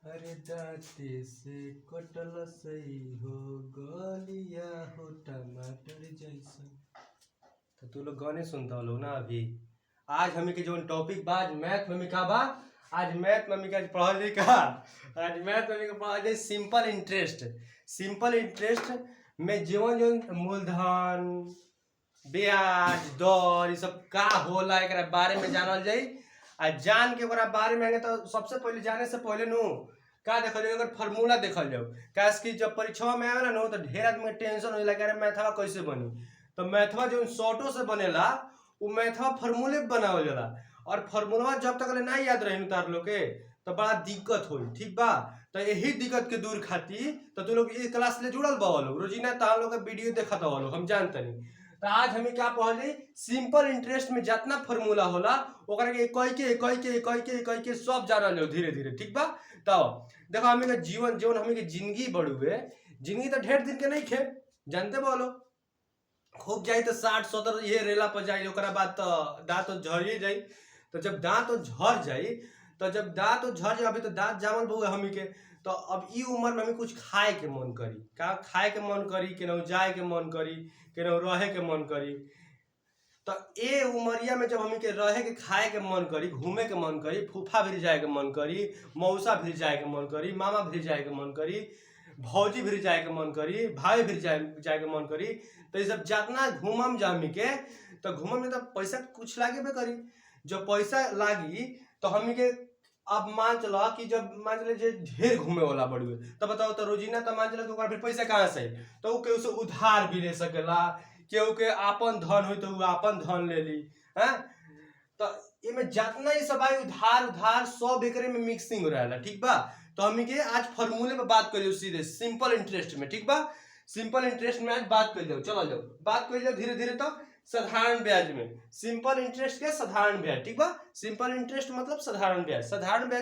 अरे दांते से कटल सही हो गलिया हो टमाटर जैसा। तो तू लोग गाने सुनता लोग ना अभी। आज हमें के जो टॉपिक बा आज मैथ में का बा। आज मैथ में का पढ़ल का आज मैथ में का पढ़ल सिंपल इंटरेस्ट। सिंपल इंटरेस्ट में जीवन जो मूलधन ब्याज दर ये सब का होला एकरा बारे में जानल जाई। आ जान के ओकरा बारे में तो सबसे पहले जाने से पहले नु का देखल जाए अगर फार्मूला देखल जाओ काश कि जब परीक्षा में आवेला नु तो ढेर आदमी के टेंशन होला कि अरे मैथवा कैसे बनी। तो मैथवा जो शॉर्टो से बनेला वो मैथवा फार्मूले बनावल जाला और फार्मूला जब तक ना याद रही तार लोग के तो बड़ा दिक्कत होई। ठीक बा तो यही दिक्कत के दूर खातिर तो तू लोग ये क्लास ले जुड़ल बा लोग रोजीना तार लोग के वीडियो देखत हो लोग हम जानते नहीं। तो आज हमें क्या पढ़ली सिंपल इंटरेस्ट में जितना फार्मूला होला ओकरा के इकाई के सब जानल जाओ धीरे धीरे। ठीक बा तो देखो हमें के जीवन जीवन हमें के जिंदगी बढ़ुए जिंदगी तो ढेर दिन के नहीं खे जानते बोलो खूब जाई तो 60-70 ये रेला पर जाई ओकरा बाद तो दांत तो झड़िए जाई। तो जब दांत तो झड़ जाई तो जब दांत तो झड़ जाए अभी तो दांत जामल बहु हमी के तो अब ई उम्र में हमें कुछ खाए के मन करी का खाए के मन करी केनहू जाए के मन करी केनहू रहे के मन करी। तो ए उमरिया में जब हमें के रहे के खाए के मन करी घूमे के मन करी फूफा भी जाए के मन करी मौसा भी जाए के मन करी मामा भी जाए के मन करी भौजी भी जाए के मन करी भाई भी जाए के मन करी। तो ये सब जितना घूमम जामी के तो घूमम में तो पैसा कुछ लागे भी करी जो पैसा लागी तो हमी के अब मान चलो कि जब मान चले ढेर घूमे वाला बढ़ुए तो बताओ तो रोजीना तो मान चलो तो फिर पैसा कहाँ से तो वो केहू से उधार भी ले सकेला केहू के आपन धन हो तो आपन धन ले ली है। तो इमे जितना ही सब आई उधार उधार सब एकरे में मिक्सिंग हो रहा है। ठीक बा तो हम के आज फार्मूले पे बात कर लियो सीधे सिंपल इंटरेस्ट में। ठीक बा सिंपल इंटरेस्ट में आज बात कर लियो चलो जाओ बात कर लियो धीरे धीरे तो साधारण ब्याज में सिंपल इंटरेस्ट के साधारण ब्याज। ठीक बा सिंपल इंटरेस्ट मतलब साधारण ब्याज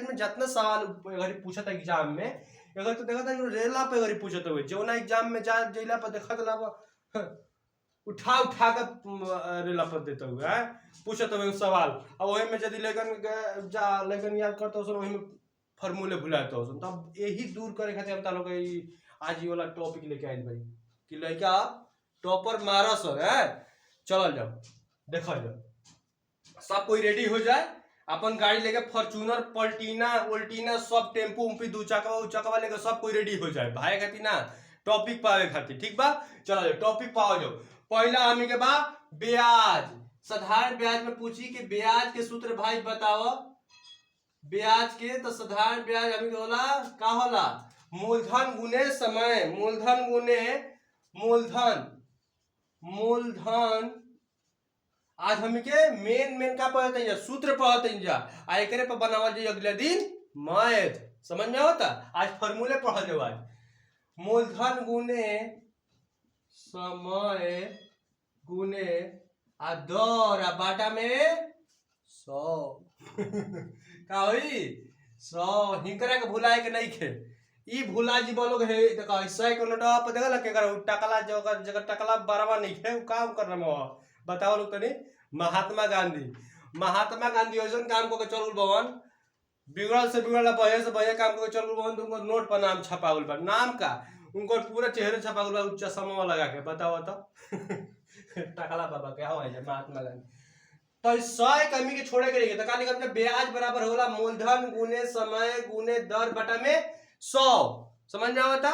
में जितना सवाल अगर पूछा था एग्जाम में अगर तो देखा था रेला पे अगर पूछा था जो ना एग्जाम में जा जेला पर देखा था उठा उठा कर रेला पर देता हुआ है पूछा तो सवाल अब वही में यदि लेकिन जा लेकिन याद करता हो वही में फार्मूले भुलाता हो तब यही दूर करे खातिर हम तालो आज ये वाला टॉपिक लेके आए भाई कि लड़का टॉपर मारा सर है। चलो जाओ देखा जाओ सब कोई रेडी हो जाए अपन गाड़ी लेके फॉर्च्यूनर पल्टीना उल्टीना सब टेम्पो उम्पी दू चकवा लेके सब कोई रेडी हो जाए भाई खातिर ना टॉपिक पावे खातिर। ठीक बा चलो टॉपिक पाओ जाओ पहला हमी के बा ब्याज। साधारण ब्याज में पूछी कि ब्याज के सूत्र भाई बताओ ब्याज के तो साधारण ब्याज हमी के होला का होला मूलधन गुने समय मूलधन गुने मूलधन आज हम के मेन का पढ़ते हैं सूत्र पढ़ते हैं जा आ एकरे पर बनावल जाए अगले दिन मैथ समझ में होता। आज फार्मूले पढ़ल जाओ आज मूलधन गुने समय गुने आ दर आ बाटा में 100 का होई 100 हिकरा के भुलाए के नहीं खे ई भुला जी बोलोग है देखा 100 के नोटवा पर देखला के कर टकला जगह टकला बराबर नहीं खे काम करना में बताओ लोग तनी महात्मा गांधी ऐसा काम को चल भवन बिगड़ल से बिगड़ला बढ़िया से बढ़िया काम को चल भवन तुमको नोट पर नाम छपा गल नाम का उनको पूरा चेहरे छपा गल चश्मा लगा के बताओ तो टकला बाबा क्या हो महात्मा गांधी। तो 100 कमी के छोड़े के रहिए तो का लिखा ब्याज बराबर होला मूलधन गुने समय गुने दर बटा में 100 समझ में आवता।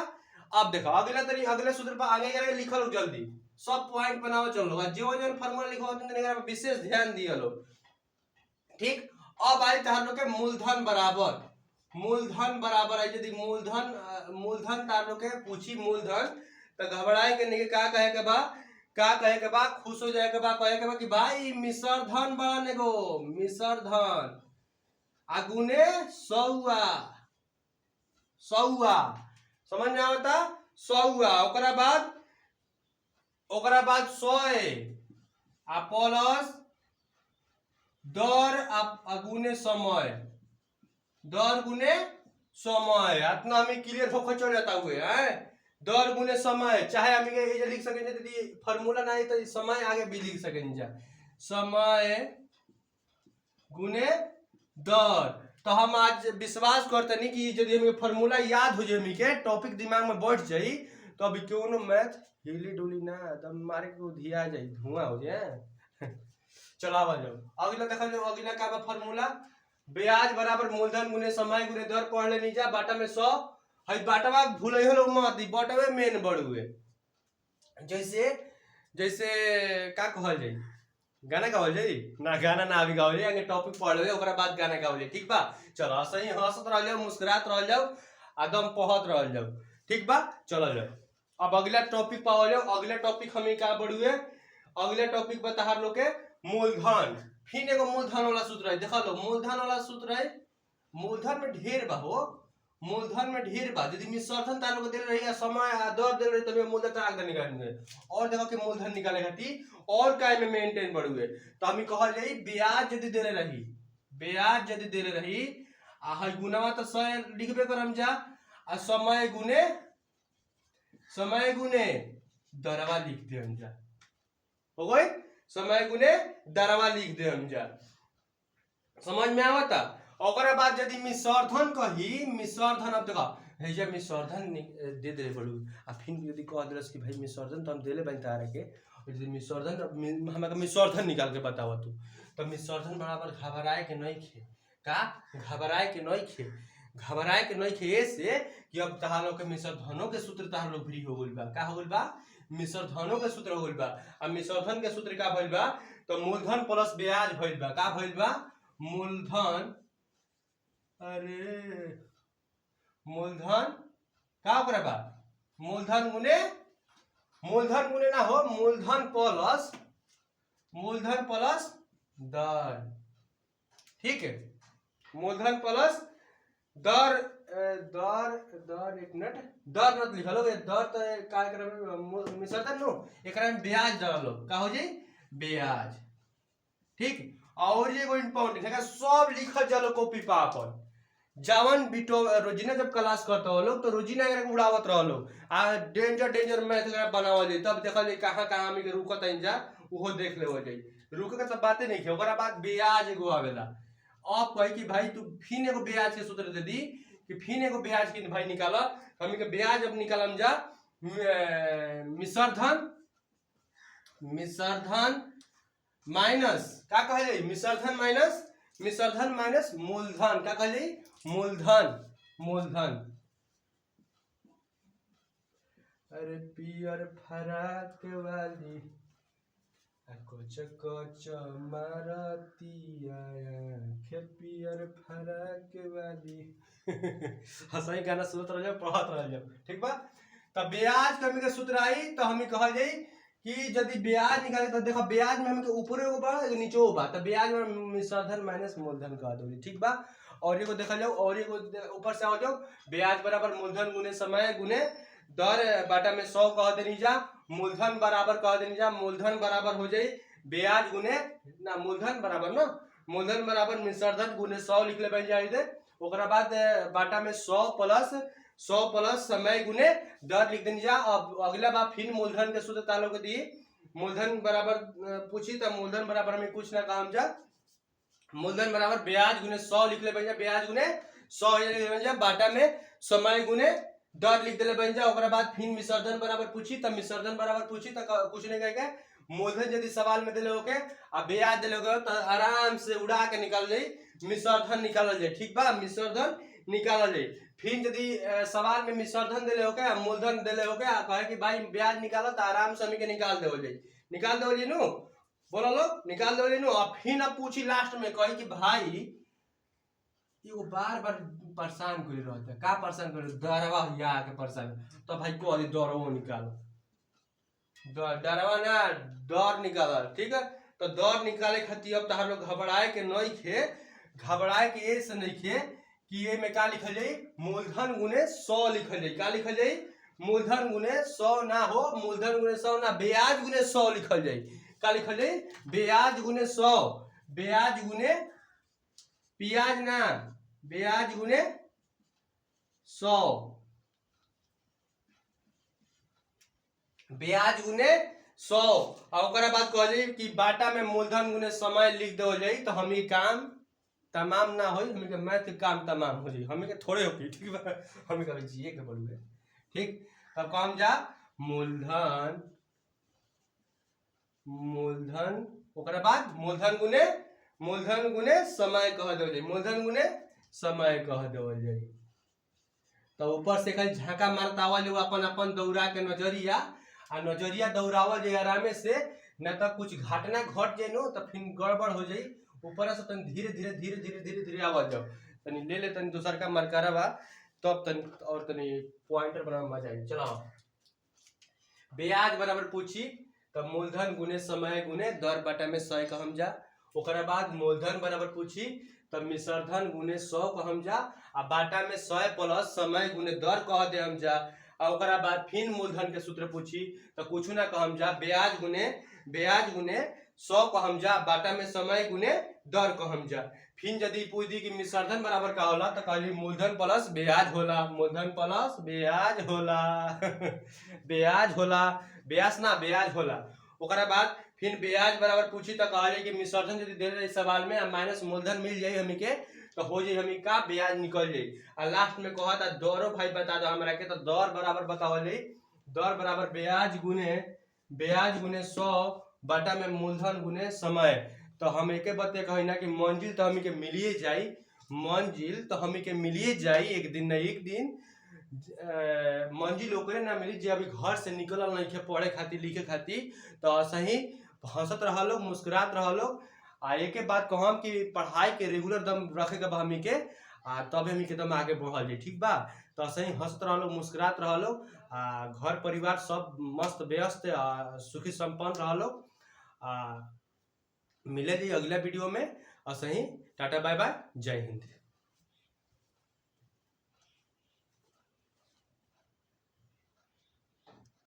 अब देखो अगले सूत्र पर आगे करके लिखल जल्दी सब पॉइंट बनाओ चलो जो फार्मूला लिखा होता विशेष ध्यान दिया लो। ठीक अब आई तार लोग के मूलधन बराबर है यदि मूलधन तार लोग के पूछी मूलधन तो घबराए के नहीं का कहे के बा खुश हो जाए के बा कहे के बा कि भाई मिश्र धन बड़ा नेगो मिश्र धन आगुने 100 समझ में आवता 100 ओकरा बाद 100 आ प्लस दर गुने समय इतना हमें क्लियर होकर चल जाता हुए है दर गुने समय चाहे हम ये लिख सकें यदि फार्मूला ना है तो समय आगे भी लिख सकें जा समय गुने दर तो हम आज विश्वास करते नहीं कि यदि हमें फार्मूला याद हो जाए, हमें के टॉपिक दिमाग में बैठ जाई, तो अभी क्यों ना मैथ हिली डुली ना तब मारे को धिया जाई, धुआं हो जाए। चलावा जाओ अगला देखा जाओ, अगला का फार्मूला ब्याज बराबर मूलधन गुने समय गुने दर पढ़ लेनी जा बाटा में 100 है, बाटवा भूले हो लोग मत बाटवे मेन बड़ुए। जैसे जैसे का कहल जाई, गाना गावल जाई ना, गाना ना अभी गावल जाई, आगे टॉपिक पढ़ ले ओकरा बाद गाना गावल जाई, ठीक बा। चलो सही हंसत रह जाओ, मुस्कुरात रह जाओ, एकदम पहत रह जाओ, ठीक बा। चलो जाओ अब अगला टॉपिक पाओ जाओ। अगला टॉपिक हमें का बढ़ुए, अगला टॉपिक बता लोग के मूलधन। फिर एगो मूलधन वाला सूत्र है, देखा लो मूलधन वाला सूत्र है। मूलधन में ढेर बा हो, मूलधन में ढेर बा, यदि मिश्रधन तालो को दे रही समय दर दे रही तब मूलधन ताक दे निकालेंगे। और देखो कि मूलधन निकाले खातिर और काय में मेंटेन बढ़ुए, तो हम कहल जाई ब्याज यदि दे रही, ब्याज यदि दे रही आ है गुनावा तो 100 लिखबे करम जा, आ समय गुने दरवा लिख दे हम जा, हो गई समय गुने दरवा लिख दे हम जा, समझ में आवता। ओकरे बाद यदि मिश्रधन कही, मिश्रधन अब देखा है जब मिश्रधन दे दे बड़ू आ फिर यदि कह दिलस कि भाई मिश्रधन तो हम देले बन तारे के, यदि मिश्रधन हमें मिश्रधन निकाल के बतावा तू, तो मिश्रधन बराबर घबराए के नहीं खे, का घबराए के नहीं खे, घबराए के नहीं खे ऐसे कि अब तहार लोग के मिश्रधनों के सूत्र तहार लोग फ्री हो गइल बा, का हो गइल बा मिश्रधनों के सूत्र हो गइल बा। अब मिश्रधन के सूत्र का भइल बा, तो मूलधन प्लस ब्याज भइल बा, का भइल बा मूलधन, अरे मूलधन का ओकरा बा मूलधन गुने ना हो, मूलधन प्लस दर, ठीक है मूलधन प्लस दर, दर एक मिनट, दर मत लिखल हो, दर तो का करे मिश्रधन नो एकरा में ब्याज डालो, का हो जाई ब्याज, ठीक। और ये इम्पोर्टेंट है, सब लिखल चलो कॉपी पा अपन, जावन बिटो रोजीना जब क्लास करता हो लोग तो रोजीना उड़ावत रह लोग, आ डेंजर मैथ बनावल जाई, तब देखल जाई कहां कहां हमें के रुकत आइन जा, उहो देख लेवल जाई। रुके के सब बातें नहीं है, ओकरा बाद ब्याज एगो आवेला। अब कही कि भाई तू फिर एगो ब्याज के सूत्र दे दी कि फिर एगो ब्याज के भाई निकाल, हमें के ब्याज अब निकालम जा मिश्रधन माइनस का कहले मिश्रधन माइनस मूलधन, का कहले मूलधन। अरे पियर फराक वाली कोच कोच मारतिया के पियर फराक वाली हंसाई गाना सुनत रह जाओ, पढ़त रह जाओ, ठीक बा। तब ब्याज कमी के सूत्र आई तो हमें कहल जाई कि यदि ब्याज निकाले तो देखो ब्याज में हमके ऊपर एगो बा एगो नीचे बा, तो ब्याज में मिश्रधन माइनस मूलधन कह दो, ठीक बा। और एगो देखल जाओ, और एगो ऊपर से आ जाओ, ब्याज बराबर मूलधन गुने समय गुने दर बाटा में 100 कह देनी जा, मूलधन बराबर कह देनी जा, मूलधन बराबर हो जाई ब्याज गुने ना मूलधन बराबर मिश्रधन गुने 100 लिख ले बन जाई दे। ओकरा बाद बाटा में 100 प्लस समय गुने दर लिख देनी जा। अब अगला बार फिर मूलधन के सूत्र तालो के दी, मूलधन बराबर पूछी तो मूलधन बराबर हमें कुछ ना काम जा, मूलधन बराबर ब्याज गुने 100 लिख ले बन जा, ब्याज गुने 100 लिख बन जा, बाटा में समय गुने दर लिख दे बन जा। ओकरा बाद फिर मिश्रधन बराबर पूछी तो मिश्रधन बराबर पूछी तो कुछ नहीं कहेगा, मूलधन यदि सवाल में दिले होके आ ब्याज दिले होके तो आराम से उड़ा के निकाल जाई, मिश्रधन निकाल जाए, ठीक बा मिश्रधन निकाल जाए। फिर यदि सवाल में मिश्रधन दिले होके मूलधन दिले होके कहे कि भाई ब्याज निकालो तो आराम से हमें के निकाल देवल जाई, निकाल देवल जी नु बोला लो निकाल देवल नु। और फिर अब पूछी लास्ट में कहे कि भाई ये बार बार परेशान कर रहता है, का परेशान कर डरवा या के परेशान, तो भाई को डरवा निकालो, डरवा ना डर निकाल, ठीक है। तो डर निकाले खातिर अब तहार लोग घबराए के नहीं खे, घबराए के ऐसे नहीं खे कि ये में का लिखल जाई मूलधन गुने 100 लिखल जाई, का लिखल जाई मूलधन गुने 100 ना हो, मूलधन गुने 100 ना ब्याज गुने 100 लिखल जाई, का लिखल जाई ब्याज गुने 100, ब्याज गुने पियाज ना ब्याज गुने 100, ब्याज गुने 100। और ओकरा बाद कह जाई कि बाटा में मूलधन गुने समय लिख दो जाई, तो हम ही काम तमाम ना हो, हमें के मैथ के काम तमाम हो जाई, हमें के थोड़े हो ठीक बा, हमें कभी जिए के पड़ुए। ठीक, अब कौन जा मूलधन, मूलधन ओकरा बाद मूलधन गुने समय कह देवल जाई, मूलधन गुने समय कह देवल जाई। तो ऊपर से खाली झाका मारतावल अपन अपन दौड़ा के नजरिया, आ नजरिया दौड़ावल जाए आरामे से, न तो कुछ घटना घट जाए नो तो फिर गड़बड़ हो जाई। ऊपर से तनी धीरे धीरे धीरे धीरे धीरे धीरे आवल जाओ, तनी ले ले तनी दूसर का मरकारा बा, तब तनी और तनी पॉइंटर बना मजा आई। चलो ब्याज बराबर पूछी तो मूलधन गुने समय गुने दर बटा में 100 कहम जा। ओकरा बाद मूलधन बराबर पूछी तो मिश्रधन गुने 100 कहम जा, आ बाटा में 100 प्लस समय गुने दर कह दे हम जा। और ओकरा बाद फिर मूलधन के सूत्र पूछी तो कुछ ना कहम जा, ब्याज गुने 100 कहम जा, बाटा में समय गुने दर कहम जा। फिर यदि पूछ दी कि मिश्रधन बराबर का होला तो कहली मूलधन प्लस ब्याज होला, मूलधन प्लस ब्याज होला ब्याज होला, ब्याज ना ब्याज होला। ओकरा बाद फिर ब्याज बराबर पूछी तो कहली कि मिश्रधन यदि दे रहे सवाल में माइनस मूलधन मिल जाई हमी के तो हो जाई हमी का ब्याज निकल जाई। और लास्ट में कहता दरो भाई बता दो हमरा के, तो दर बराबर बतावल जाई, दर बराबर ब्याज गुने 100 बटा में मूलधन गुने समय। तो हम एक बते कही ना कि मंजिल तो हमी के मिलिए जाई, मंजिल तो हमी के मिलिए जाई एक दिन न एक दिन। मंजिल ओकरे ना मिली जे अभी घर से निकलल नहीं के पढ़े खातिर लिखे खातिर, तो सही हंसत रह लोग, मुस्कुरात रह लोग। आ एक बात कहम कि पढ़ाई के रेगुलर दम रखे के बा हमी के, आ तब हमी के दम आगे बढ़ल जाई। ठीक बा, तो सही हंसत रह लोग, मुस्कुरात रह लोग, आ घर परिवार सब मस्त व्यस्त सुखी संपन्न रह लोग। मिले दी अगला वीडियो में, और सही टाटा बाय बाय, जय हिंद।